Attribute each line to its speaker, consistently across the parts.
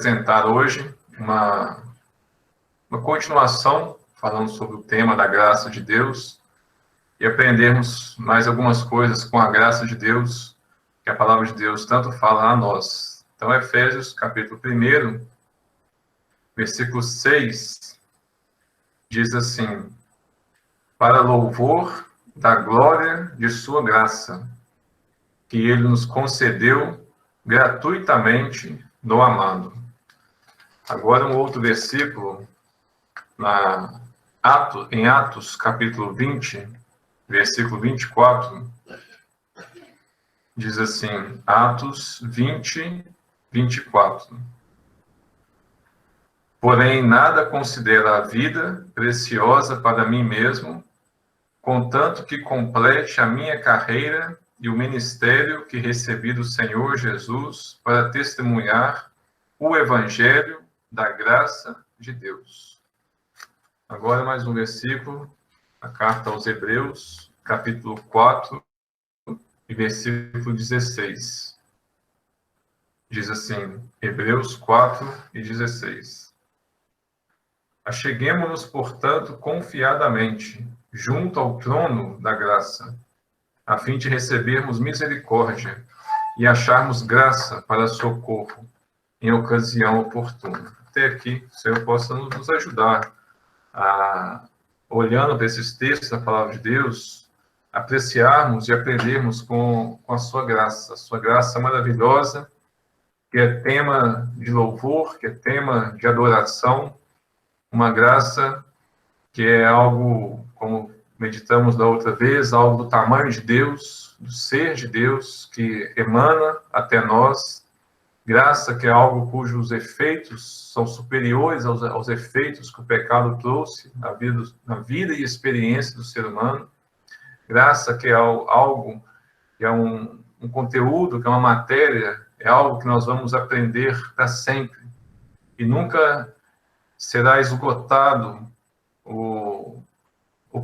Speaker 1: apresentar hoje uma continuação, falando sobre o tema da graça de Deus, e aprendermos mais algumas coisas com a graça de Deus, que a palavra de Deus tanto fala a nós. Então, Efésios, capítulo 1, versículo 6, diz assim: para louvor da glória de sua graça, que ele nos concedeu gratuitamente no amado. Agora um outro versículo, em Atos, capítulo 20, versículo 24, diz assim, Atos 20, 24. Porém, nada considero a vida preciosa para mim mesmo, contanto que complete a minha carreira e o ministério que recebi do Senhor Jesus para testemunhar o Evangelho da graça de Deus. Agora mais um versículo, a carta aos Hebreus, capítulo 4, e versículo 16. Diz assim, Hebreus 4 e 16. Acheguemo-nos, portanto, confiadamente, junto ao trono da graça, a fim de recebermos misericórdia e acharmos graça para socorro em ocasião oportuna. Até aqui, o Senhor possa nos ajudar a, olhando para esses textos da palavra de Deus, apreciarmos e aprendermos com a sua graça maravilhosa, que é tema de louvor, que é tema de adoração, uma graça que é algo, como meditamos da outra vez, algo do tamanho de Deus, do ser de Deus, que emana até nós. Graça que é algo cujos efeitos são superiores aos efeitos que o pecado trouxe na vida e experiência do ser humano. Graça que é algo que é um conteúdo, que é uma matéria, é algo que nós vamos aprender para sempre. E nunca será esgotado o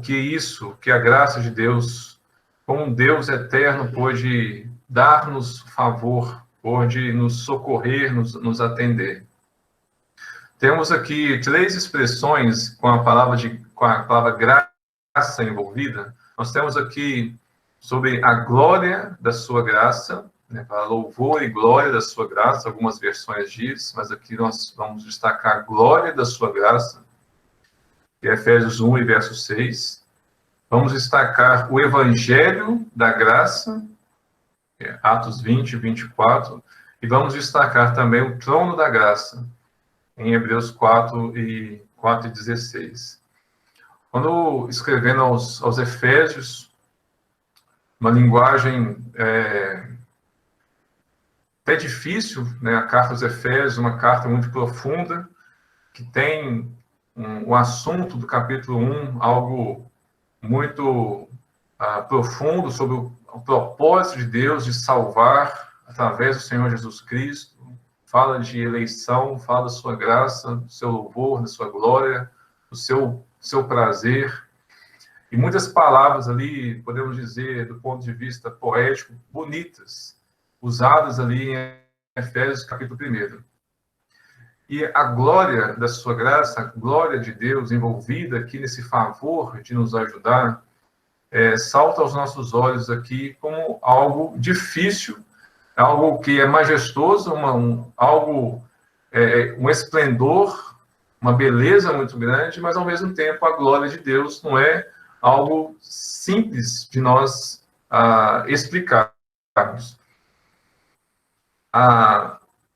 Speaker 1: que a graça de Deus, como um Deus eterno, pôde dar-nos favor, pôde nos socorrer, nos atender. Temos aqui 3 expressões com a palavra graça envolvida. Nós temos aqui sobre a glória da sua graça, né, para louvor e glória da sua graça, algumas versões diz, mas aqui nós vamos destacar a glória da sua graça, que é Efésios 1 e verso 6. Vamos destacar o evangelho da graça, que é Atos 20 e 24, e vamos destacar também o trono da graça, em Hebreus 4 e 16. Quando escrevendo aos Efésios, uma linguagem até difícil, né? A carta aos Efésios, uma carta muito profunda, que tem o assunto do capítulo 1, algo muito profundo sobre o propósito de Deus de salvar através do Senhor Jesus Cristo. Fala de eleição, fala da sua graça, do seu louvor, da sua glória, do seu prazer. E muitas palavras ali, podemos dizer, do ponto de vista poético, bonitas, usadas ali em Efésios capítulo 1. E a glória da sua graça, a glória de Deus envolvida aqui nesse favor de nos ajudar, salta aos nossos olhos aqui como algo difícil, algo que é majestoso, um esplendor, uma beleza muito grande, mas ao mesmo tempo a glória de Deus não é algo simples de nós explicarmos.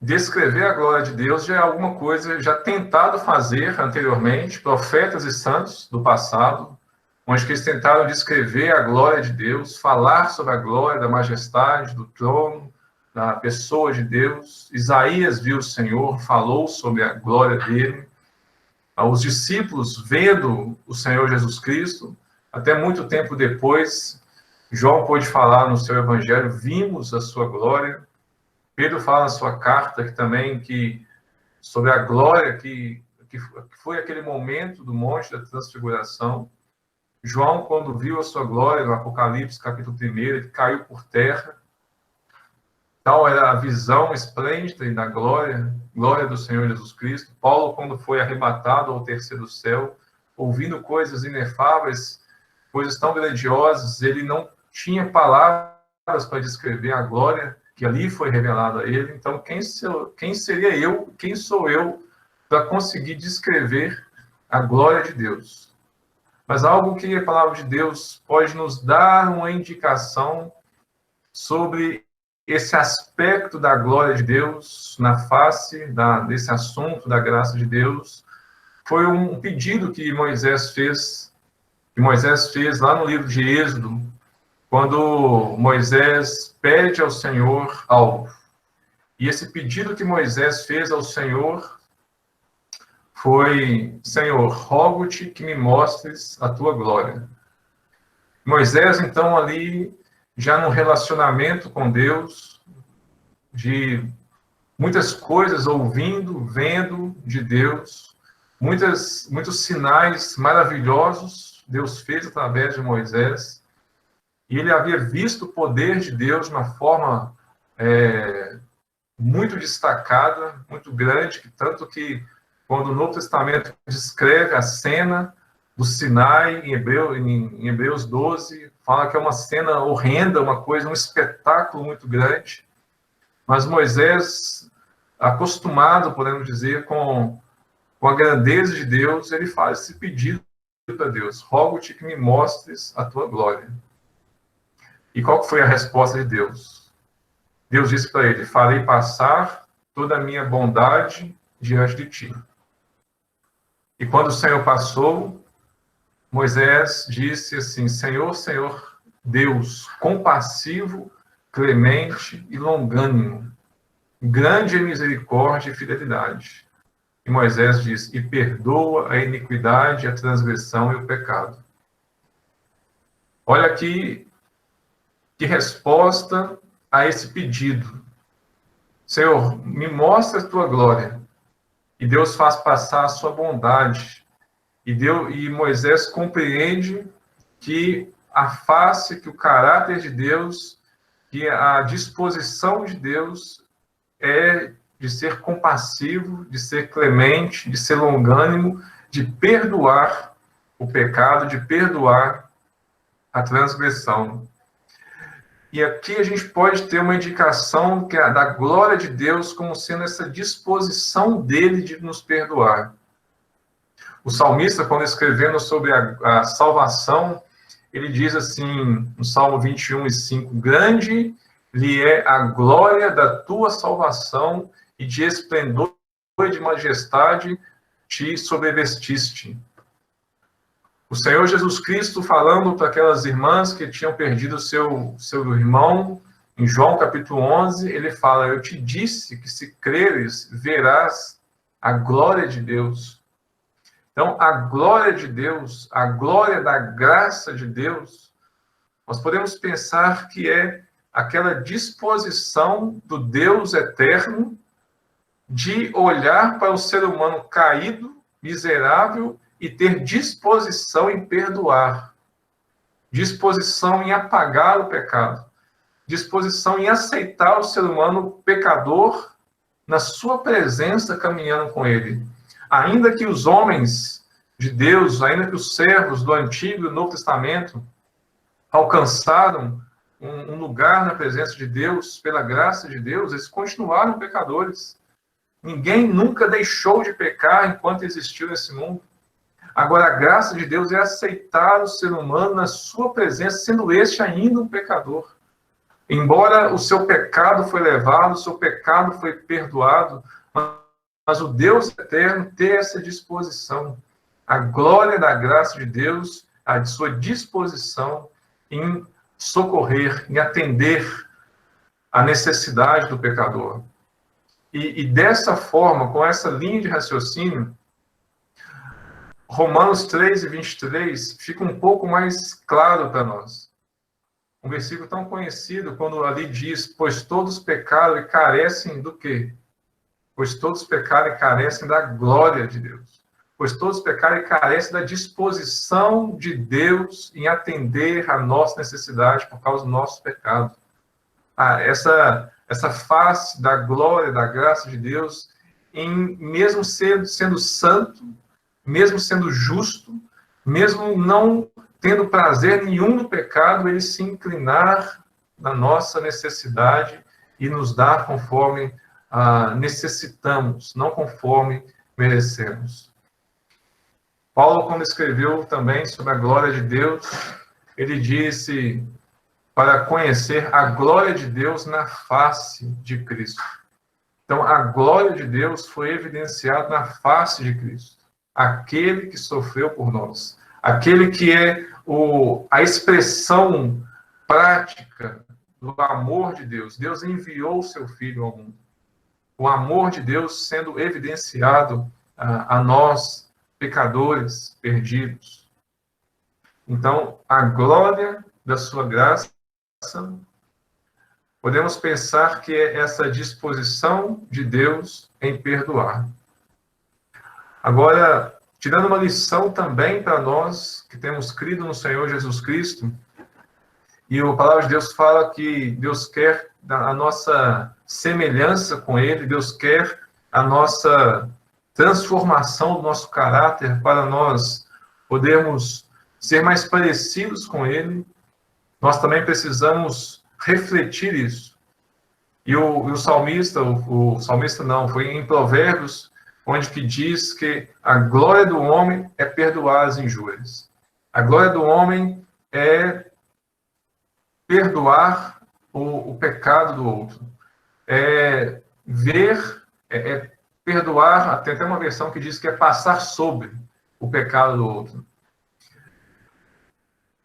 Speaker 1: Descrever a glória de Deus já é alguma coisa já tentado fazer anteriormente, profetas e santos do passado, onde eles tentaram descrever a glória de Deus, falar sobre a glória da majestade, do trono, da pessoa de Deus. Isaías viu o Senhor, falou sobre a glória dele. Os discípulos, vendo o Senhor Jesus Cristo, até muito tempo depois, João pôde falar no seu evangelho, vimos a sua glória. Pedro fala na sua carta sobre a glória que foi aquele momento do Monte da Transfiguração. João, quando viu a sua glória no Apocalipse, capítulo 1, ele caiu por terra. Tal era a visão esplêndida da glória do Senhor Jesus Cristo. Paulo, quando foi arrebatado ao terceiro céu, ouvindo coisas inefáveis, coisas tão grandiosas, ele não tinha palavras para descrever a glória que ali foi revelada a ele. Então, quem seria eu, quem sou eu, para conseguir descrever a glória de Deus? Mas algo que a palavra de Deus pode nos dar uma indicação sobre esse aspecto da glória de Deus na face desse assunto da graça de Deus, foi um pedido que Moisés fez lá no livro de Êxodo, quando Moisés pede ao Senhor algo. E esse pedido que Moisés fez ao Senhor foi: Senhor, rogo-te que me mostres a tua glória. Moisés, então, ali, já no relacionamento com Deus, de muitas coisas ouvindo, vendo de Deus, muitos sinais maravilhosos Deus fez através de Moisés, e ele havia visto o poder de Deus de uma forma muito destacada, muito grande, tanto que quando o Novo Testamento descreve a cena do Sinai, em Hebreus 12, fala que é uma cena horrenda, uma coisa, um espetáculo muito grande. Mas Moisés, acostumado, podemos dizer, com a grandeza de Deus, ele faz esse pedido para Deus: rogo-te que me mostres a tua glória. E qual foi a resposta de Deus? Deus disse para ele: farei passar toda a minha bondade diante de ti. E quando o Senhor passou, Moisés disse assim: Senhor, Senhor, Deus, compassivo, clemente e longânimo, grande em misericórdia e fidelidade. E Moisés diz: e perdoa a iniquidade, a transgressão e o pecado. Olha aqui que resposta a esse pedido. Senhor, me mostra a tua glória. E Deus faz passar a sua bondade. E Moisés compreende que a face, que o caráter de Deus, que a disposição de Deus é de ser compassivo, de ser clemente, de ser longânimo, de perdoar o pecado, de perdoar a transgressão. E aqui a gente pode ter uma indicação da glória de Deus como sendo essa disposição dele de nos perdoar. O salmista, quando escrevendo sobre a salvação, ele diz assim, no Salmo 21:5, grande lhe é a glória da tua salvação e de esplendor e de majestade te sobrevestiste. O Senhor Jesus Cristo, falando para aquelas irmãs que tinham perdido seu irmão, em João capítulo 11, ele fala: eu te disse que se creres, verás a glória de Deus. Então, a glória de Deus, a glória da graça de Deus, nós podemos pensar que é aquela disposição do Deus eterno de olhar para o ser humano caído, miserável, e ter disposição em perdoar, disposição em apagar o pecado, disposição em aceitar o ser humano pecador na sua presença, caminhando com ele. Ainda que os homens de Deus, ainda que os servos do Antigo e do Novo Testamento alcançaram um lugar na presença de Deus, pela graça de Deus, eles continuaram pecadores. Ninguém nunca deixou de pecar enquanto existiu nesse mundo. Agora, a graça de Deus é aceitar o ser humano na sua presença, sendo este ainda um pecador. Embora o seu pecado foi levado, o seu pecado foi perdoado, mas o Deus eterno tem essa disposição. A glória da graça de Deus, a de sua disposição em socorrer, em atender a necessidade do pecador. E dessa forma, com essa linha de raciocínio, Romanos 3:23 fica um pouco mais claro para nós. Um versículo tão conhecido, quando ali diz: pois todos pecaram e carecem do quê? Pois todos pecaram e carecem da glória de Deus. Pois todos pecaram e carecem da disposição de Deus em atender a nossa necessidade por causa do nosso pecado. Essa essa face da glória, da graça de Deus, em mesmo sendo santo, mesmo sendo justo, mesmo não tendo prazer nenhum no pecado, ele se inclinar na nossa necessidade e nos dar conforme necessitamos, não conforme merecemos. Paulo, quando escreveu também sobre a glória de Deus, ele disse para conhecer a glória de Deus na face de Cristo. Então, a glória de Deus foi evidenciada na face de Cristo, aquele que sofreu por nós, aquele que é a expressão prática do amor de Deus. Deus enviou o seu Filho ao mundo. O amor de Deus sendo evidenciado a nós, pecadores perdidos. Então, a glória da sua graça, podemos pensar que é essa disposição de Deus em perdoar. Agora, tirando uma lição também para nós que temos crido no Senhor Jesus Cristo, e a palavra de Deus fala que Deus quer a nossa semelhança com Ele, Deus quer a nossa transformação do nosso caráter para nós podermos ser mais parecidos com Ele. Nós também precisamos refletir isso. E o salmista, o salmista não, foi em Provérbios, onde que diz que a glória do homem é perdoar as injúrias. A glória do homem é perdoar o pecado do outro. É perdoar, tem até uma versão que diz que é passar sobre o pecado do outro.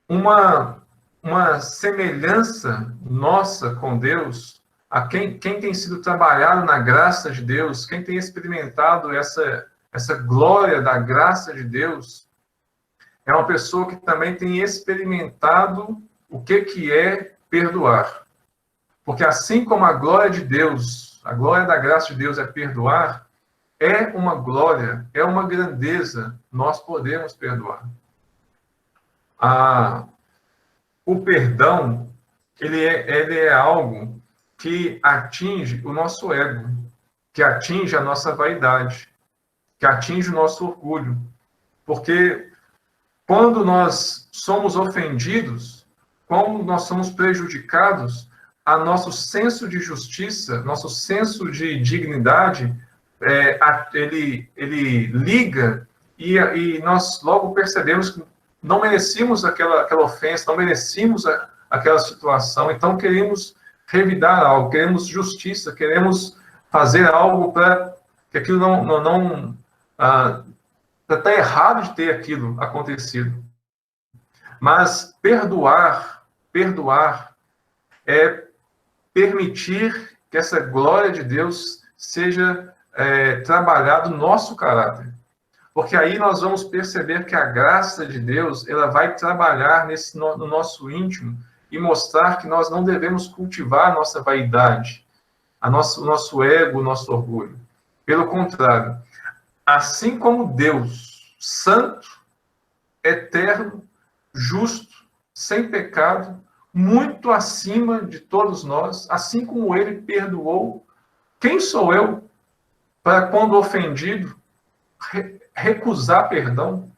Speaker 1: Uma semelhança nossa com Deus, a quem tem sido trabalhado na graça de Deus, quem tem experimentado essa glória da graça de Deus, é uma pessoa que também tem experimentado o que é perdoar. Porque assim como a glória de Deus, a glória da graça de Deus é perdoar, é uma glória, é uma grandeza, nós podemos perdoar. O perdão, ele é algo que atinge o nosso ego, que atinge a nossa vaidade, que atinge o nosso orgulho. Porque quando nós somos ofendidos, quando nós somos prejudicados, a nosso senso de justiça, nosso senso de dignidade, ele liga e nós logo percebemos que não merecíamos aquela ofensa, não merecíamos aquela situação, então queremos revidar algo, queremos justiça, queremos fazer algo para que aquilo não está errado de ter aquilo acontecido. Mas perdoar é permitir que essa glória de Deus seja trabalhado no nosso caráter. Porque aí nós vamos perceber que a graça de Deus, ela vai trabalhar no nosso íntimo e mostrar que nós não devemos cultivar a nossa vaidade, o nosso ego, o nosso orgulho. Pelo contrário, assim como Deus, santo, eterno, justo, sem pecado, muito acima de todos nós, assim como Ele perdoou, quem sou eu para, quando ofendido, recusar perdão?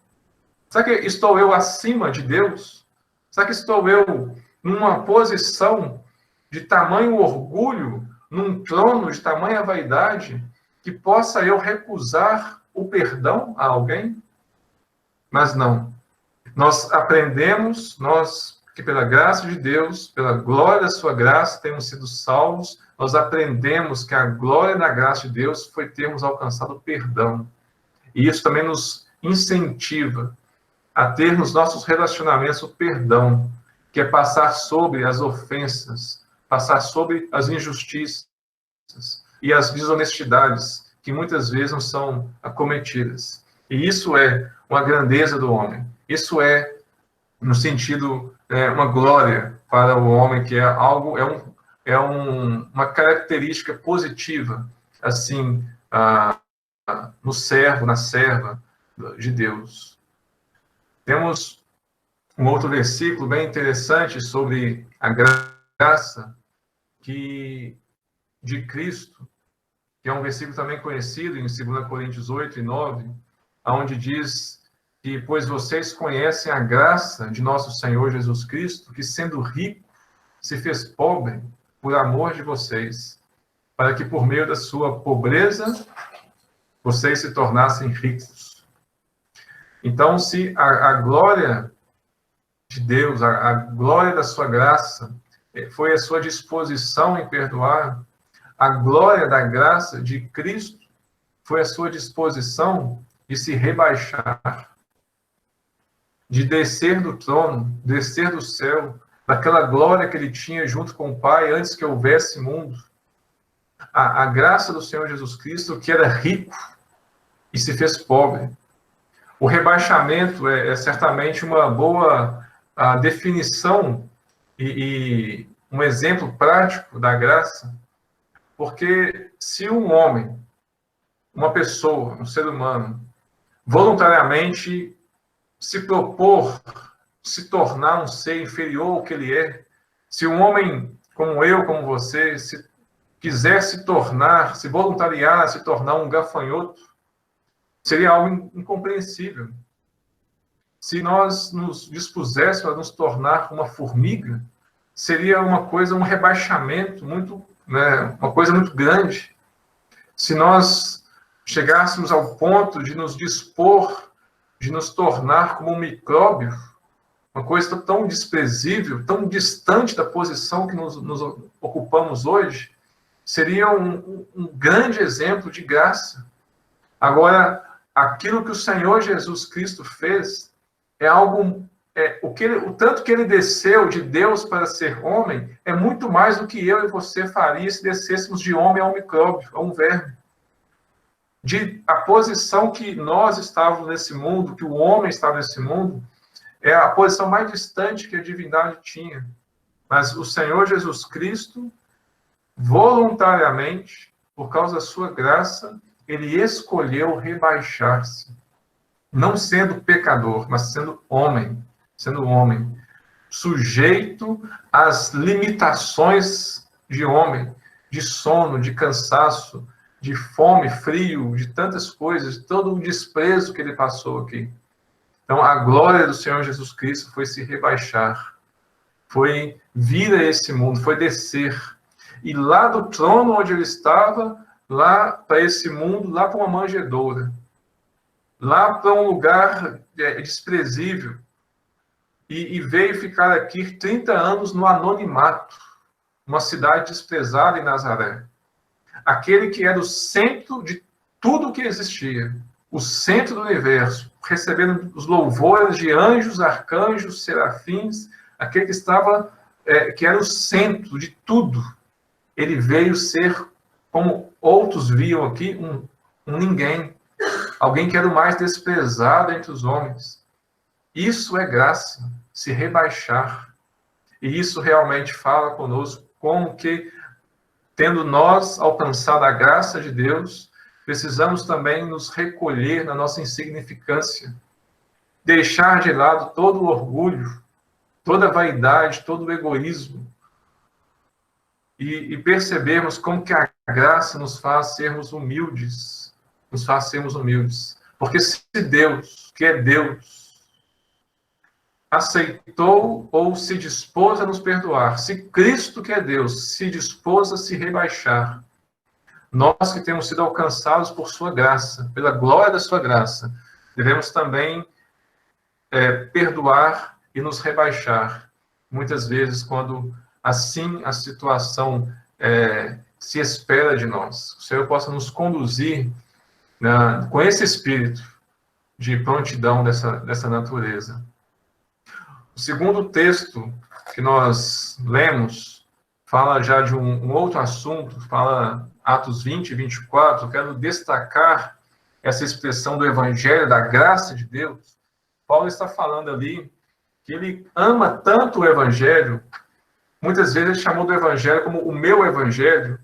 Speaker 1: Será que estou eu acima de Deus? Será que estou eu numa posição de tamanho orgulho, num trono de tamanha vaidade, que possa eu recusar o perdão a alguém? Mas não. Nós aprendemos, que pela graça de Deus, pela glória da sua graça, temos sido salvos, nós aprendemos que a glória da graça de Deus foi termos alcançado o perdão. E isso também nos incentiva a ter nos nossos relacionamentos o perdão, que é passar sobre as ofensas, passar sobre as injustiças e as desonestidades que muitas vezes não são acometidas. E isso é uma grandeza do homem. Isso é, no sentido, uma glória para o homem, que é algo, uma característica positiva, assim, no servo, na serva de Deus. Temos um outro versículo bem interessante sobre a graça, que de Cristo, que é um versículo também conhecido em 2 Coríntios 8 e 9, onde diz que, pois vocês conhecem a graça de nosso Senhor Jesus Cristo, que sendo rico, se fez pobre por amor de vocês, para que por meio da sua pobreza, vocês se tornassem ricos. Então, se a glória de Deus, a glória da sua graça, foi a sua disposição em perdoar, a glória da graça de Cristo foi a sua disposição de se rebaixar, de descer do trono, descer do céu, daquela glória que ele tinha junto com o Pai antes que houvesse mundo. A graça do Senhor Jesus Cristo, que era rico e se fez pobre. O rebaixamento é certamente uma boa definição e um exemplo prático da graça, porque se um homem, uma pessoa, um ser humano, voluntariamente se propor se tornar um ser inferior ao que ele é, se um homem como eu, como você, se quiser se tornar, se voluntariar, se tornar um gafanhoto, seria algo incompreensível. Se nós nos dispuséssemos a nos tornar uma formiga, seria uma coisa, um rebaixamento muito, uma coisa muito grande. Se nós chegássemos ao ponto de nos dispor, de nos tornar como um micróbio, uma coisa tão desprezível, tão distante da posição que nos ocupamos hoje, seria um grande exemplo de graça. Agora, aquilo que o Senhor Jesus Cristo fez é algo, o tanto que ele desceu de Deus para ser homem, é muito mais do que eu e você faria se descêssemos de homem a um micróbio, a um verme. A posição que nós estávamos nesse mundo, que o homem estava nesse mundo, é a posição mais distante que a divindade tinha. Mas o Senhor Jesus Cristo, voluntariamente, por causa da sua graça, ele escolheu rebaixar-se. Não sendo pecador, mas sendo homem, sujeito às limitações de homem, de sono, de cansaço, de fome, frio, de tantas coisas, todo o desprezo que ele passou aqui. Então, a glória do Senhor Jesus Cristo foi se rebaixar, foi vir a esse mundo, foi descer. E lá do trono onde ele estava, lá para esse mundo, lá para uma manjedoura, lá para um lugar desprezível, e veio ficar aqui 30 anos no anonimato, uma cidade desprezada em Nazaré. Aquele que era o centro de tudo que existia, o centro do universo, recebendo os louvores de anjos, arcanjos, serafins, aquele que estava, que era o centro de tudo. Ele veio ser, como outros viam aqui, um ninguém, alguém que era o mais desprezado entre os homens. Isso é graça, se rebaixar. E isso realmente fala conosco como que, tendo nós alcançado a graça de Deus, precisamos também nos recolher na nossa insignificância, deixar de lado todo o orgulho, toda a vaidade, todo o egoísmo, e percebermos como que a graça nos faz sermos humildes, porque se Deus, que é Deus, aceitou ou se dispôs a nos perdoar, se Cristo, que é Deus, se dispôs a se rebaixar, nós que temos sido alcançados por sua graça, pela glória da sua graça, devemos também perdoar e nos rebaixar, muitas vezes quando assim a situação se espera de nós. O Senhor possa nos conduzir com esse espírito de prontidão dessa natureza. O segundo texto que nós lemos fala já de um outro assunto, fala Atos 20 e 24, eu quero destacar essa expressão do Evangelho, da graça de Deus. Paulo está falando ali que ele ama tanto o Evangelho, muitas vezes ele chamou do Evangelho como o meu Evangelho,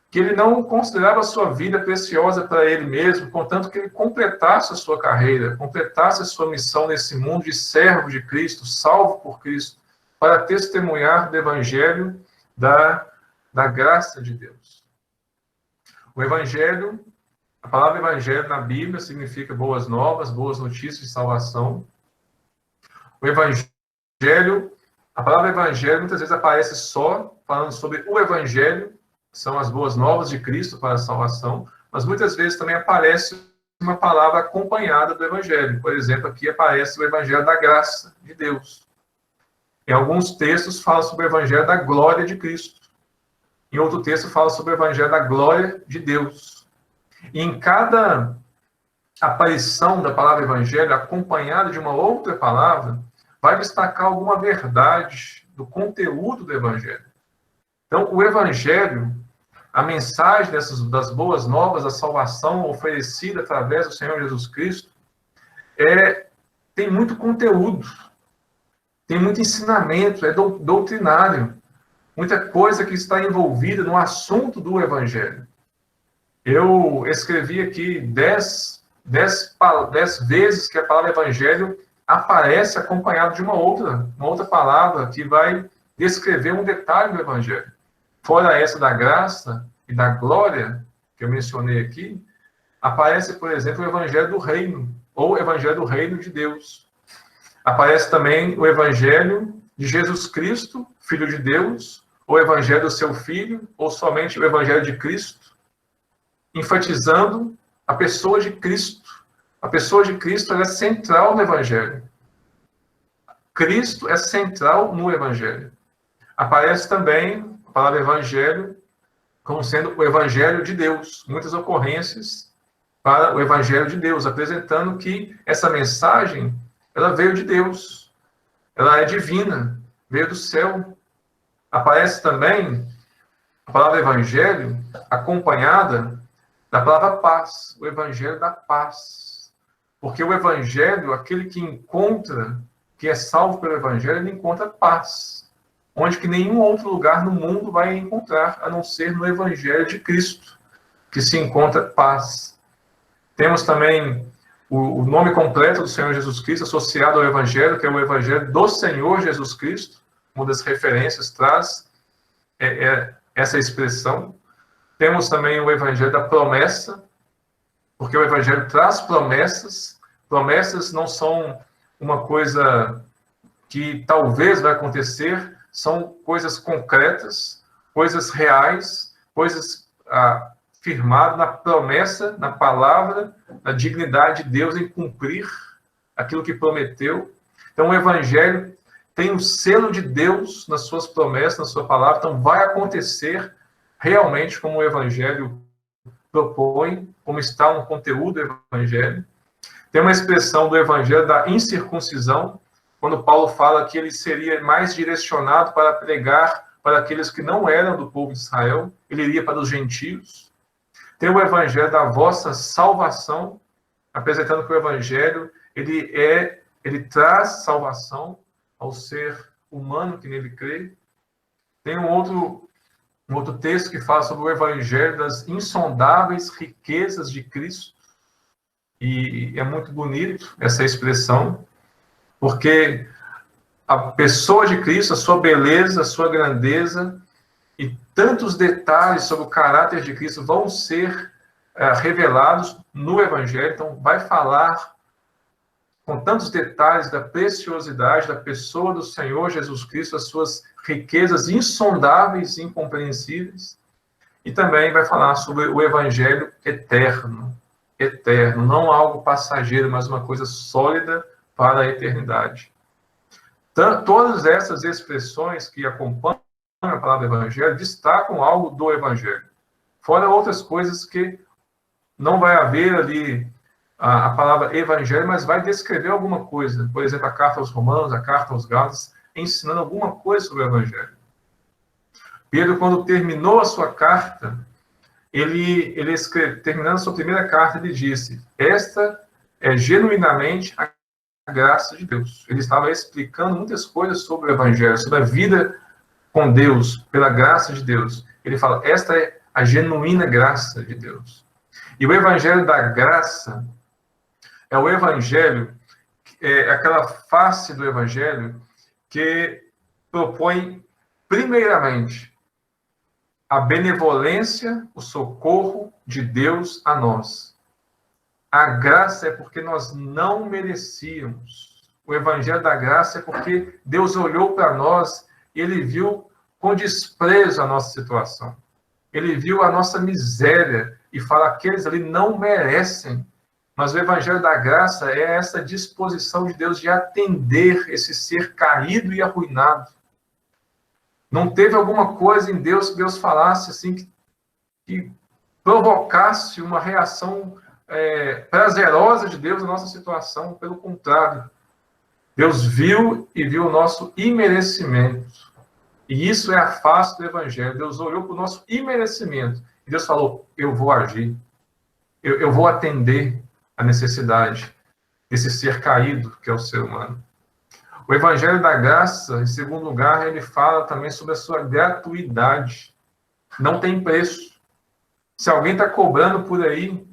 Speaker 1: que ele não considerava a sua vida preciosa para ele mesmo, contanto que ele completasse a sua carreira, completasse a sua missão nesse mundo de servo de Cristo, salvo por Cristo, para testemunhar do Evangelho da graça de Deus. O Evangelho, a palavra Evangelho na Bíblia significa boas novas, boas notícias de salvação. O Evangelho, a palavra Evangelho muitas vezes aparece só falando sobre o Evangelho, que são as boas novas de Cristo para a salvação, mas muitas vezes também aparece uma palavra acompanhada do Evangelho. Por exemplo, aqui aparece o Evangelho da graça de Deus. Em alguns textos fala sobre o Evangelho da glória de Cristo. Em outro texto fala sobre o Evangelho da glória de Deus. E em cada aparição da palavra Evangelho, acompanhada de uma outra palavra, vai destacar alguma verdade do conteúdo do Evangelho. Então, o Evangelho, a mensagem das boas novas, da salvação oferecida através do Senhor Jesus Cristo, tem muito conteúdo, tem muito ensinamento, é doutrinário, muita coisa que está envolvida no assunto do Evangelho. Eu escrevi aqui 10 vezes que a palavra Evangelho aparece acompanhado de uma outra palavra que vai descrever um detalhe do Evangelho. Fora essa da graça e da glória, que eu mencionei aqui, aparece, por exemplo, o Evangelho do Reino, ou o Evangelho do Reino de Deus. Aparece também o Evangelho de Jesus Cristo, Filho de Deus, ou o Evangelho do seu Filho, ou somente o Evangelho de Cristo, enfatizando a pessoa de Cristo. A pessoa de Cristo é central no Evangelho. Cristo é central no Evangelho. Aparece também a palavra Evangelho como sendo o Evangelho de Deus. Muitas ocorrências para o Evangelho de Deus, apresentando que essa mensagem, ela veio de Deus. Ela é divina, veio do céu. Aparece também a palavra Evangelho acompanhada da palavra paz, o Evangelho da paz. Porque o Evangelho, aquele que encontra, que é salvo pelo Evangelho, ele encontra paz. Onde que nenhum outro lugar no mundo vai encontrar, a não ser no Evangelho de Cristo, que se encontra paz. Temos também o nome completo do Senhor Jesus Cristo associado ao Evangelho, que é o Evangelho do Senhor Jesus Cristo. Uma das referências traz essa expressão. Temos também o Evangelho da promessa, porque o Evangelho traz promessas. Promessas não são uma coisa que talvez vai acontecer, são coisas concretas, coisas reais, coisas firmadas na promessa, na palavra, na dignidade de Deus em cumprir aquilo que prometeu. Então, o Evangelho tem o selo de Deus nas suas promessas, na sua palavra, então vai acontecer realmente como o Evangelho propõe, como está no conteúdo do Evangelho. Tem uma expressão do Evangelho da incircuncisão, quando Paulo fala que ele seria mais direcionado para pregar para aqueles que não eram do povo de Israel, ele iria para os gentios. Tem o Evangelho da vossa salvação, apresentando que o Evangelho ele traz salvação ao ser humano que nele crê. Tem um outro texto que fala sobre o Evangelho das insondáveis riquezas de Cristo, e é muito bonito essa expressão, porque a pessoa de Cristo, a sua beleza, a sua grandeza e tantos detalhes sobre o caráter de Cristo vão ser revelados no Evangelho. Então, vai falar com tantos detalhes da preciosidade da pessoa do Senhor Jesus Cristo, as suas riquezas insondáveis e incompreensíveis. E também vai falar sobre o Evangelho eterno, não algo passageiro, mas uma coisa sólida para a eternidade. Todas essas expressões que acompanham a palavra Evangelho destacam algo do Evangelho. Fora outras coisas que não vai haver ali a palavra Evangelho, mas vai descrever alguma coisa. Por exemplo, a carta aos Romanos, a carta aos Gálatas, ensinando alguma coisa sobre o Evangelho. Pedro, quando terminou a sua carta, ele escreve, terminando a sua primeira carta, ele disse: esta é genuinamente a graça de Deus. Ele estava explicando muitas coisas sobre o Evangelho, sobre a vida com Deus, pela graça de Deus. Ele fala: esta é a genuína graça de Deus. E o Evangelho da graça é o Evangelho, é aquela face do Evangelho que propõe, primeiramente, a benevolência, o socorro de Deus a nós. A graça é porque nós não merecíamos. O evangelho da graça é porque Deus olhou para nós e ele viu com desprezo a nossa situação. Ele viu a nossa miséria e fala, aqueles ali não merecem. Mas o evangelho da graça é essa disposição de Deus de atender esse ser caído e arruinado. Não teve alguma coisa em Deus que Deus falasse assim que provocasse uma reação prazerosa de Deus na nossa situação. Pelo contrário, Deus viu e viu o nosso imerecimento. E isso é a face do evangelho. Deus olhou para o nosso imerecimento. E Deus falou, eu vou agir. Eu vou atender a necessidade desse ser caído que é o ser humano. O evangelho da graça, em segundo lugar, ele fala também sobre a sua gratuidade. Não tem preço. Se alguém está cobrando por aí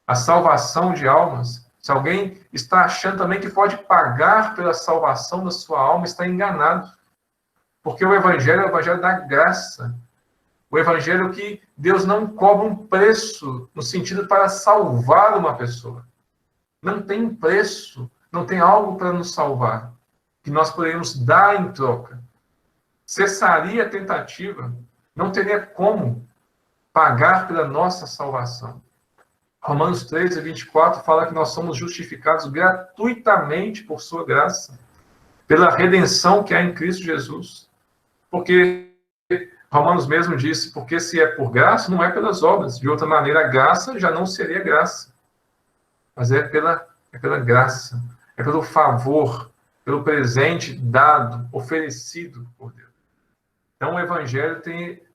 Speaker 1: a salvação de almas, se alguém está achando também que pode pagar pela salvação da sua alma, está enganado. Porque o evangelho é o evangelho da graça. O evangelho que Deus não cobra um preço no sentido para salvar uma pessoa. Não tem preço, não tem algo para nos salvar, que nós poderíamos dar em troca. Cessaria a tentativa, não teria como pagar pela nossa salvação. Romanos 13, 24 fala que nós somos justificados gratuitamente por sua graça, pela redenção que há em Cristo Jesus. Porque Romanos mesmo disse, porque se é por graça, não é pelas obras. De outra maneira, a graça já não seria graça. Mas é pela graça, é pelo favor, pelo presente dado, oferecido por Deus. Então, o evangelho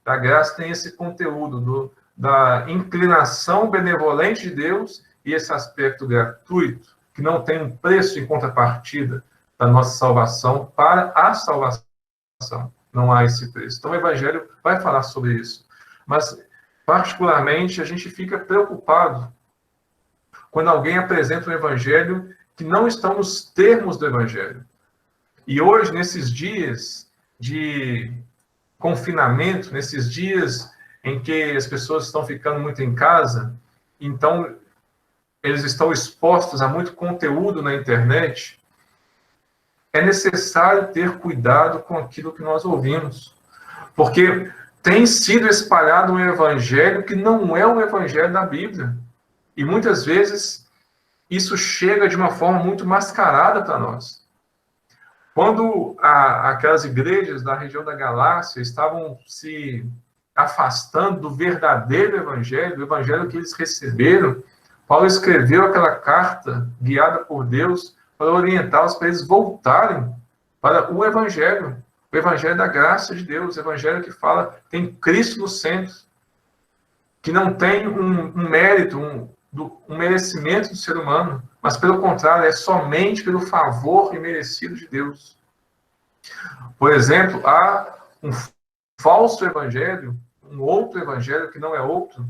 Speaker 1: da graça tem esse conteúdo da inclinação benevolente de Deus e esse aspecto gratuito, que não tem um preço em contrapartida da nossa salvação para a salvação. Não há esse preço. Então, o evangelho vai falar sobre isso. Mas, particularmente, a gente fica preocupado quando alguém apresenta um evangelho que não estão nos termos do evangelho. E hoje, nesses dias de confinamento, nesses dias em que as pessoas estão ficando muito em casa, então eles estão expostos a muito conteúdo na internet, é necessário ter cuidado com aquilo que nós ouvimos. Porque tem sido espalhado um evangelho que não é o evangelho da Bíblia. E muitas vezes isso chega de uma forma muito mascarada para nós. Quando aquelas igrejas da região da Galácia estavam se afastando do verdadeiro evangelho, do evangelho que eles receberam, Paulo escreveu aquela carta guiada por Deus para orientá-los para eles voltarem para o evangelho da graça de Deus, o evangelho que fala tem Cristo no centro, que não tem um mérito, um merecimento do ser humano, mas pelo contrário, é somente pelo favor imerecido de Deus. Por exemplo, há um falso evangelho, um outro evangelho que não é outro,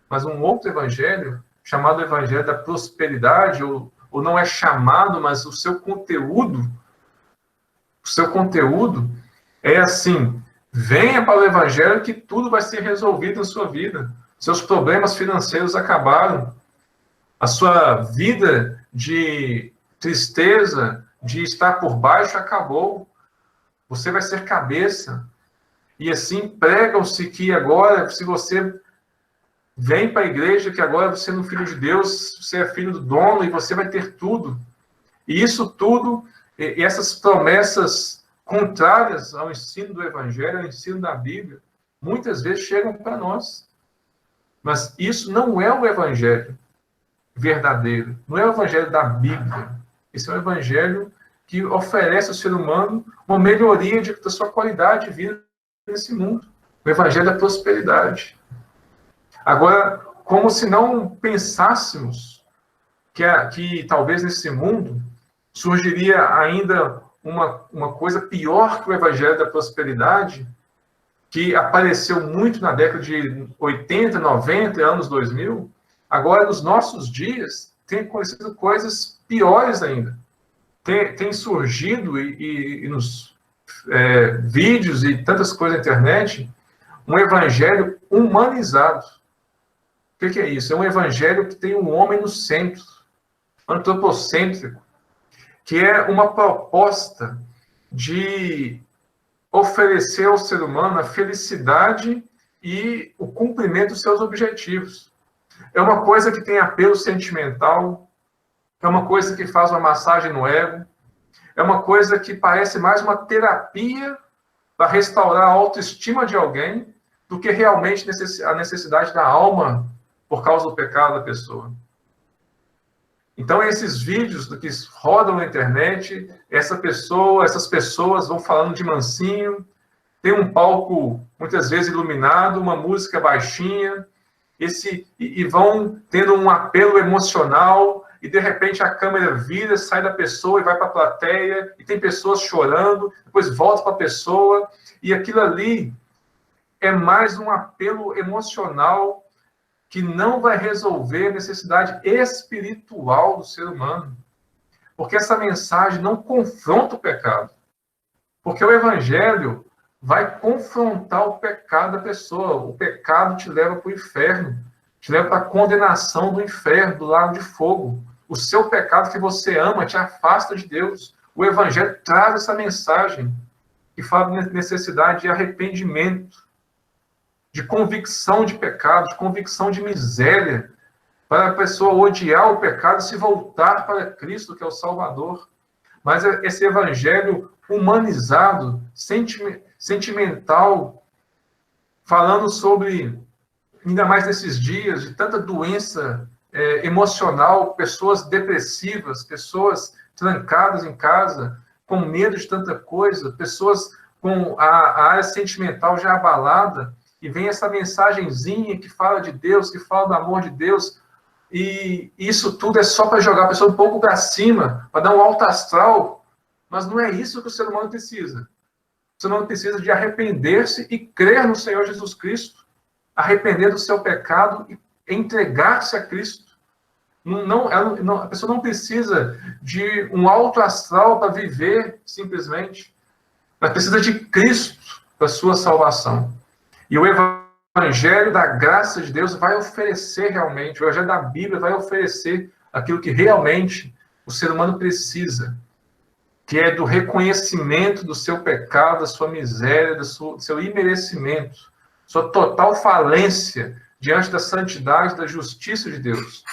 Speaker 1: mas um outro evangelho chamado evangelho da prosperidade, ou não é chamado, mas o seu conteúdo é assim: venha para o evangelho que tudo vai ser resolvido na sua vida. Seus problemas financeiros acabaram. A sua vida de tristeza, de estar por baixo, acabou. Você vai ser cabeça. E assim pregam-se que agora, se você vem para a igreja, que agora você é um filho de Deus, você é filho do dono e você vai ter tudo. E isso tudo, e essas promessas contrárias ao ensino do evangelho, ao ensino da Bíblia, muitas vezes chegam para nós. Mas isso não é o evangelho verdadeiro, não é o evangelho da Bíblia. Esse é um evangelho que oferece ao ser humano uma melhoria da sua qualidade de vida nesse mundo. O evangelho da prosperidade. Agora, como se não pensássemos que talvez nesse mundo surgiria ainda uma coisa pior que o evangelho da prosperidade, que apareceu muito na década de 80, 90, anos 2000, agora, nos nossos dias, tem acontecido coisas piores ainda. Tem surgido, e nos vídeos e tantas coisas na internet, um evangelho humanizado. O que é isso? É um evangelho que tem um homem no centro, antropocêntrico, que é uma proposta de oferecer ao ser humano a felicidade e o cumprimento dos seus objetivos. É uma coisa que tem apelo sentimental, é uma coisa que faz uma massagem no ego, é uma coisa que parece mais uma terapia para restaurar a autoestima de alguém do que realmente a necessidade da alma por causa do pecado da pessoa. Então, esses vídeos do que rodam na internet, essas pessoas vão falando de mansinho, tem um palco muitas vezes iluminado, uma música baixinha, e vão tendo um apelo emocional, e de repente a câmera vira, sai da pessoa e vai para a plateia, e tem pessoas chorando, depois volta para a pessoa, e aquilo ali é mais um apelo emocional que não vai resolver a necessidade espiritual do ser humano. Porque essa mensagem não confronta o pecado. Porque o evangelho vai confrontar o pecado da pessoa. O pecado te leva para o inferno, te leva para a condenação do inferno, do lago de fogo. O seu pecado que você ama te afasta de Deus. O evangelho traz essa mensagem que fala de necessidade de arrependimento, de convicção de pecado, de convicção de miséria, para a pessoa odiar o pecado e se voltar para Cristo, que é o Salvador. Mas esse evangelho humanizado, sentimental, falando sobre, ainda mais nesses dias, de tanta doença emocional, pessoas depressivas, pessoas trancadas em casa, com medo de tanta coisa, pessoas com a área sentimental já abalada, e vem essa mensagenzinha que fala de Deus, que fala do amor de Deus, e isso tudo é só para jogar a pessoa um pouco para cima, para dar um alto astral, mas não é isso que o ser humano precisa. O ser humano precisa de arrepender-se e crer no Senhor Jesus Cristo, arrepender do seu pecado e entregar-se a Cristo. A pessoa não precisa de um alto astral para viver simplesmente, mas precisa de Cristo para a sua salvação. E o evangelho da graça de Deus vai oferecer realmente, o evangelho da Bíblia vai oferecer aquilo que realmente o ser humano precisa, que é do reconhecimento do seu pecado, da sua miséria, do seu imerecimento, sua total falência diante da santidade, da justiça de Deus.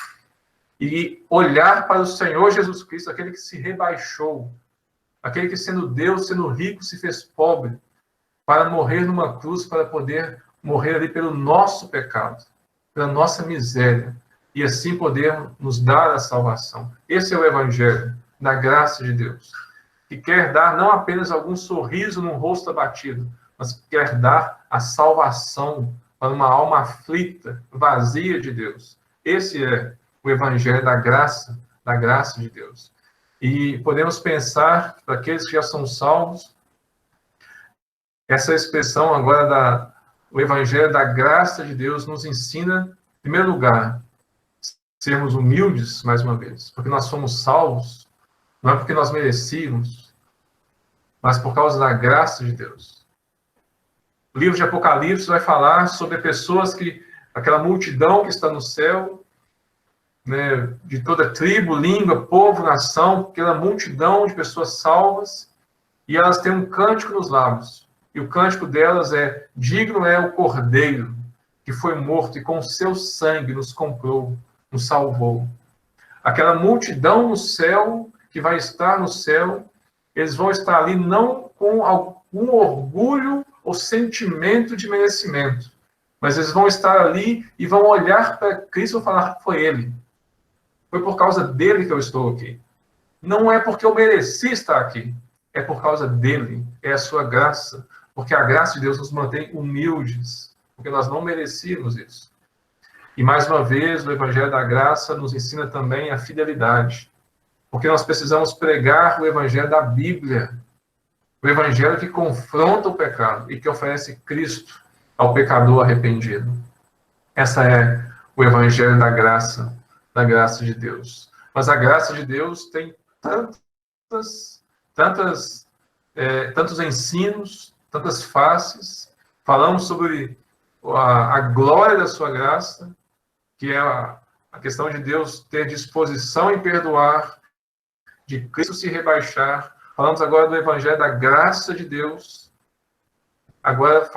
Speaker 1: E olhar para o Senhor Jesus Cristo, aquele que se rebaixou, aquele que sendo Deus, sendo rico, se fez pobre, para morrer numa cruz, para poder morrer ali pelo nosso pecado, pela nossa miséria, e assim poder nos dar a salvação. Esse é o evangelho da graça de Deus, que quer dar não apenas algum sorriso num rosto abatido, mas quer dar a salvação para uma alma aflita, vazia de Deus. Esse é o evangelho da graça de Deus. E podemos pensar, para aqueles que já são salvos, essa expressão agora o evangelho da graça de Deus nos ensina, em primeiro lugar, sermos humildes, mais uma vez, porque nós somos salvos, não é porque nós merecíamos, mas por causa da graça de Deus. O livro de Apocalipse vai falar sobre pessoas aquela multidão que está no céu, né, de toda tribo, língua, povo, nação, aquela multidão de pessoas salvas, e elas têm um cântico nos lábios. E o cântico delas é: digno é o Cordeiro, que foi morto e com seu sangue nos comprou, nos salvou. Aquela multidão no céu, que vai estar no céu, eles vão estar ali não com algum orgulho ou sentimento de merecimento, mas eles vão estar ali e vão olhar para Cristo e falar: foi Ele. Foi por causa dele que eu estou aqui. Não é porque eu mereci estar aqui, é por causa dele, é a sua graça. Porque a graça de Deus nos mantém humildes, porque nós não merecíamos isso. E mais uma vez, o evangelho da graça nos ensina também a fidelidade, porque nós precisamos pregar o evangelho da Bíblia, o evangelho que confronta o pecado e que oferece Cristo ao pecador arrependido. Essa é o evangelho da graça de Deus. Mas a graça de Deus tem tantos ensinos, tantas faces. Falamos sobre a glória da sua graça, que é a questão de Deus ter disposição em perdoar, de Cristo se rebaixar. Falamos agora do Evangelho da graça de Deus. Agora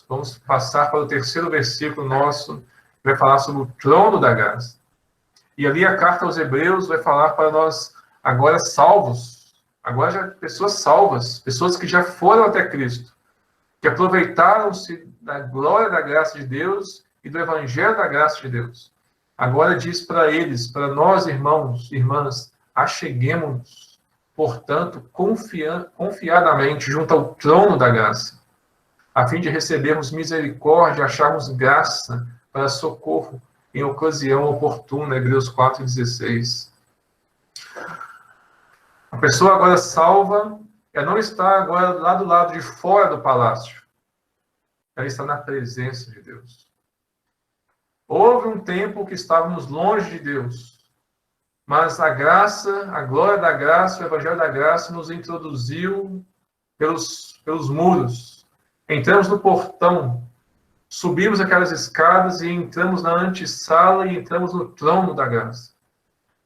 Speaker 1: vamos passar para o terceiro versículo nosso, que vai falar sobre o trono da graça. E ali a carta aos Hebreus vai falar para nós, agora salvos, agora já pessoas salvas, pessoas que já foram até Cristo, que aproveitaram-se da glória da graça de Deus e do Evangelho da graça de Deus. Agora diz para eles, para nós, irmãos, irmãs, acheguemo-nos, portanto, confiadamente junto ao trono da graça, a fim de recebermos misericórdia, acharmos graça para socorro em ocasião oportuna, Hebreus 4,16. A pessoa agora salva, ela não está agora lá do lado de fora do palácio, ela está na presença de Deus. Houve um tempo que estávamos longe de Deus, mas a graça, a glória da graça, o Evangelho da graça nos introduziu pelos muros. Entramos no portão, subimos aquelas escadas e entramos na antessala e entramos no trono da graça.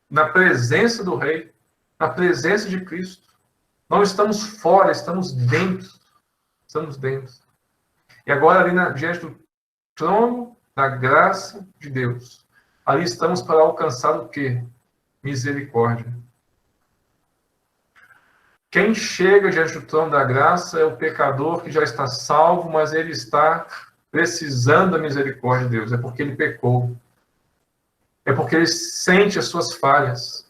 Speaker 1: Na presença do Rei, na presença de Cristo. Não estamos fora, estamos dentro. Estamos dentro. E agora ali diante do trono da graça de Deus. Ali estamos para alcançar o quê? Misericórdia. Quem chega diante do trono da graça é o pecador que já está salvo, mas ele está precisando da misericórdia de Deus. É porque ele pecou. É porque ele sente as suas falhas.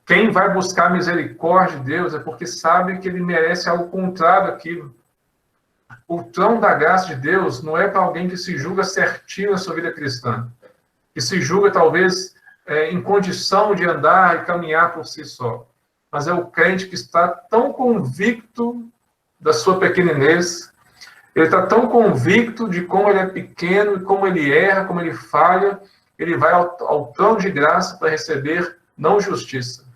Speaker 1: Quem vai buscar a misericórdia de Deus é porque sabe que ele merece algo contrário daquilo. O trono da graça de Deus não é para alguém que se julga certinho na sua vida cristã, que se julga talvez em condição de andar e caminhar por si só. Mas é o crente que está tão convicto da sua pequenez, ele está tão convicto de como ele é pequeno, e como ele erra, como ele falha, ele vai ao trono de graça para receber não justiça,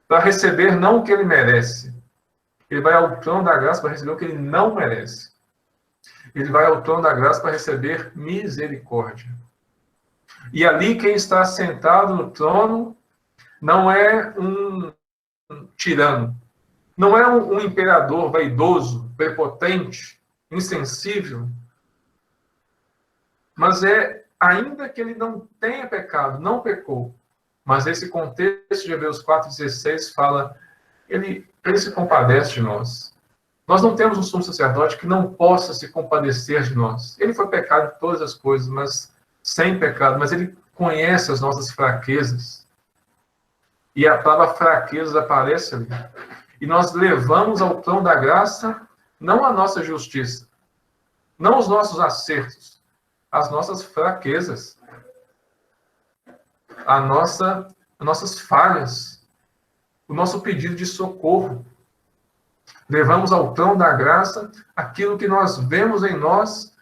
Speaker 1: para receber não o que ele merece. Ele vai ao trono da graça para receber o que ele não merece. Ele vai ao trono da graça para receber misericórdia. E ali quem está sentado no trono não é um tirano, não é um imperador vaidoso, prepotente, insensível, mas ainda que ele não tenha pecado, não pecou, mas esse contexto de Hebreus 4,16 fala, ele se compadece de nós. Nós não temos um sumo sacerdote que não possa se compadecer de nós. Ele foi pecado em todas as coisas, mas sem pecado, mas ele conhece as nossas fraquezas. E a palavra fraqueza aparece ali. E nós levamos ao trono da graça não a nossa justiça, não os nossos acertos, as nossas fraquezas, as nossas falhas, o nosso pedido de socorro. Levamos ao trono da graça aquilo que nós vemos em nós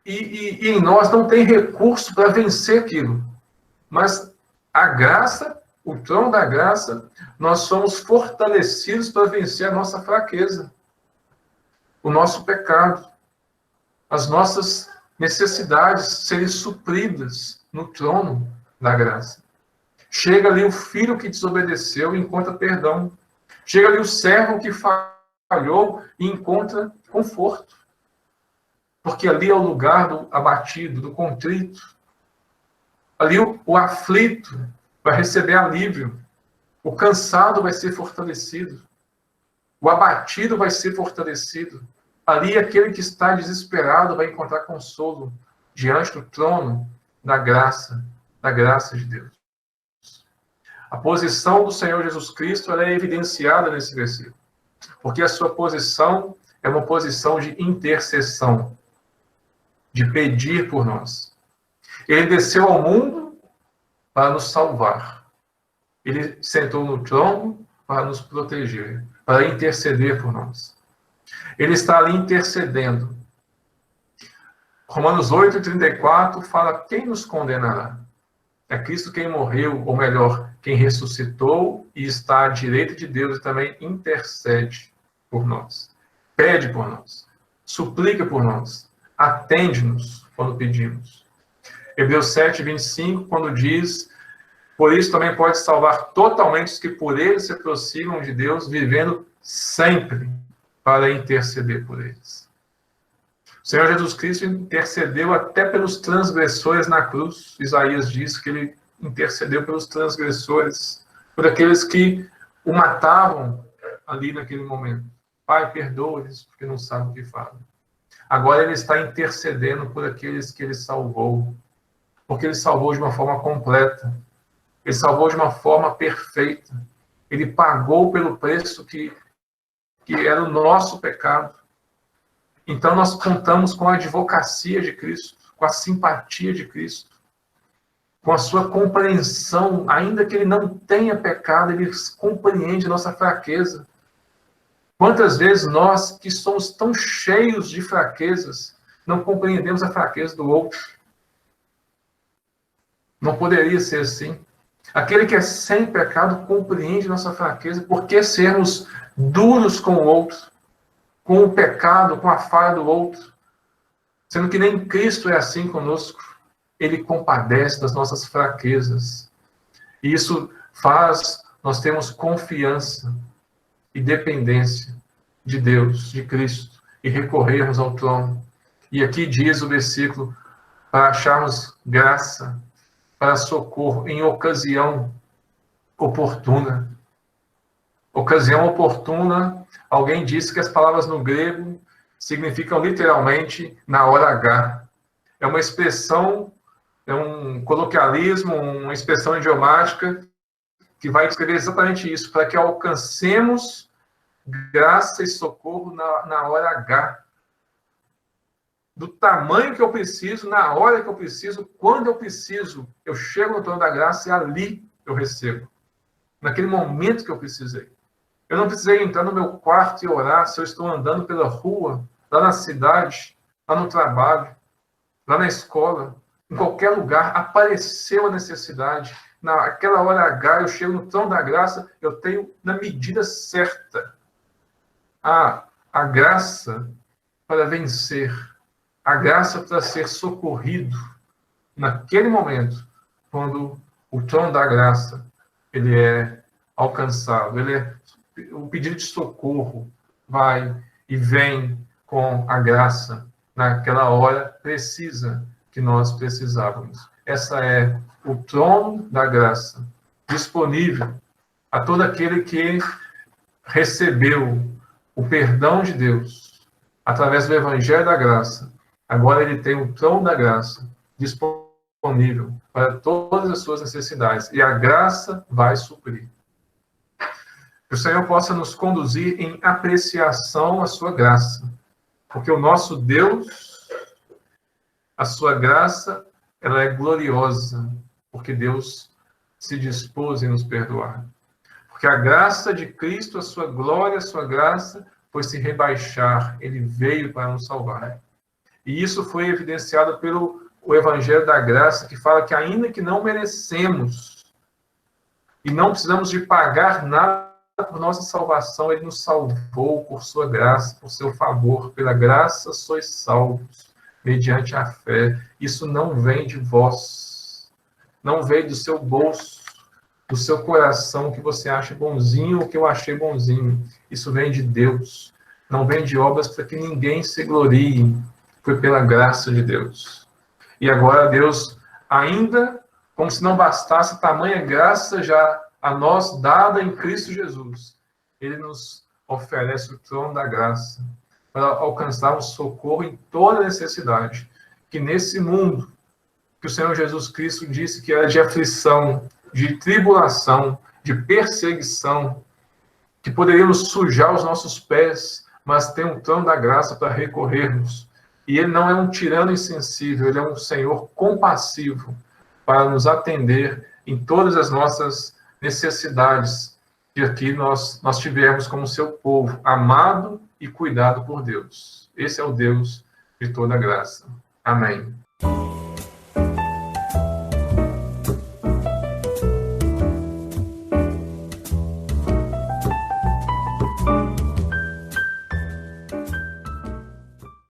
Speaker 1: e em nós não tem recurso para vencer aquilo. Mas a graça, o trono da graça, nós somos fortalecidos para vencer a nossa fraqueza, o nosso pecado, as nossas necessidades serem supridas no trono da graça. Chega ali o filho que desobedeceu e encontra perdão. Chega ali o servo que falhou e encontra conforto. Porque ali é o lugar do abatido, do contrito. Ali o aflito vai receber alívio. O cansado vai ser fortalecido. O abatido vai ser fortalecido. Ali aquele que está desesperado vai encontrar consolo diante do trono da graça de Deus. A posição do Senhor Jesus Cristo ela é evidenciada nesse versículo, porque a sua posição é uma posição de intercessão, de pedir por nós. Ele desceu ao mundo para nos salvar. Ele sentou no trono para nos proteger, para interceder por nós. Ele está ali intercedendo. Romanos 8:34 fala: quem nos condenará? É Cristo quem morreu, ou melhor, quem ressuscitou e está à direita de Deus e também intercede por nós. Pede por nós. Suplica por nós. atende-nos quando pedimos. Hebreus 7, 25, quando diz: por isso também pode salvar totalmente os que por ele se aproximam de Deus, vivendo sempre para interceder por eles. O Senhor Jesus Cristo intercedeu até pelos transgressores na cruz. Isaías diz que ele intercedeu pelos transgressores, por aqueles que o matavam ali naquele momento. Pai, perdoa-lhes, porque não sabem o que fazem. Agora ele está intercedendo por aqueles que ele salvou, porque ele salvou de uma forma completa. Ele salvou de uma forma perfeita. Ele pagou pelo preço que era o nosso pecado. Então nós contamos com a advocacia de Cristo, com a simpatia de Cristo, com a sua compreensão, ainda que ele não tenha pecado, ele compreende nossa fraqueza. Quantas vezes nós, que somos tão cheios de fraquezas, não compreendemos a fraqueza do outro? Não poderia ser assim. Aquele que é sem pecado compreende nossa fraqueza. Por que sermos duros com o outro, com o pecado, com a falha do outro? Sendo que nem Cristo é assim conosco. Ele compadece das nossas fraquezas. E isso faz nós termos confiança e dependência de Deus, de Cristo, e recorrermos ao trono. E aqui diz o versículo: para acharmos graça, para socorro em ocasião oportuna. Ocasião oportuna, alguém disse que as palavras no grego significam literalmente na hora H. É uma expressão, é um coloquialismo, uma expressão idiomática que vai descrever exatamente isso, para que alcancemos graça e socorro na hora H. Do tamanho que eu preciso, na hora que eu preciso, quando eu preciso, eu chego no trono da graça e ali eu recebo. Naquele momento que eu precisei. Eu não precisei entrar no meu quarto e orar se eu estou andando pela rua, lá na cidade, lá no trabalho, lá na escola, em qualquer lugar, apareceu a necessidade. Naquela hora H, eu chego no trono da graça, eu tenho na medida certa a graça para vencer, a graça para ser socorrido naquele momento, quando o trono da graça ele é alcançado, o pedido de socorro vai e vem com a graça naquela hora precisa que nós precisávamos. Essa é o trono da graça, disponível a todo aquele que recebeu o perdão de Deus através do Evangelho da Graça. Agora ele tem o trono da graça disponível para todas as suas necessidades. E a graça vai suprir. Que o Senhor possa nos conduzir em apreciação à sua graça. Porque o nosso Deus, a sua graça, ela é gloriosa. Porque Deus se dispôs em nos perdoar. Porque a graça de Cristo, a sua glória, a sua graça, foi se rebaixar. Ele veio para nos salvar. E isso foi evidenciado pelo Evangelho da Graça, que fala que ainda que não merecemos e não precisamos de pagar nada por nossa salvação, ele nos salvou por sua graça, por seu favor. Pela graça sois salvos, mediante a fé. Isso não vem de vós, não veio do seu bolso, do seu coração, que você acha bonzinho ou que eu achei bonzinho. Isso vem de Deus, não vem de obras para que ninguém se glorie. Foi pela graça de Deus. E agora Deus, ainda como se não bastasse tamanha graça já a nós dada em Cristo Jesus, ele nos oferece o trono da graça para alcançarmos socorro em toda necessidade. Que nesse mundo, que o Senhor Jesus Cristo disse que era de aflição, de tribulação, de perseguição, que poderíamos sujar os nossos pés, mas tem um trono da graça para recorrermos. E ele não é um tirano insensível, ele é um Senhor compassivo para nos atender em todas as nossas necessidades que aqui nós tivemos como seu povo, amado e cuidado por Deus. Esse é o Deus de toda graça. Amém.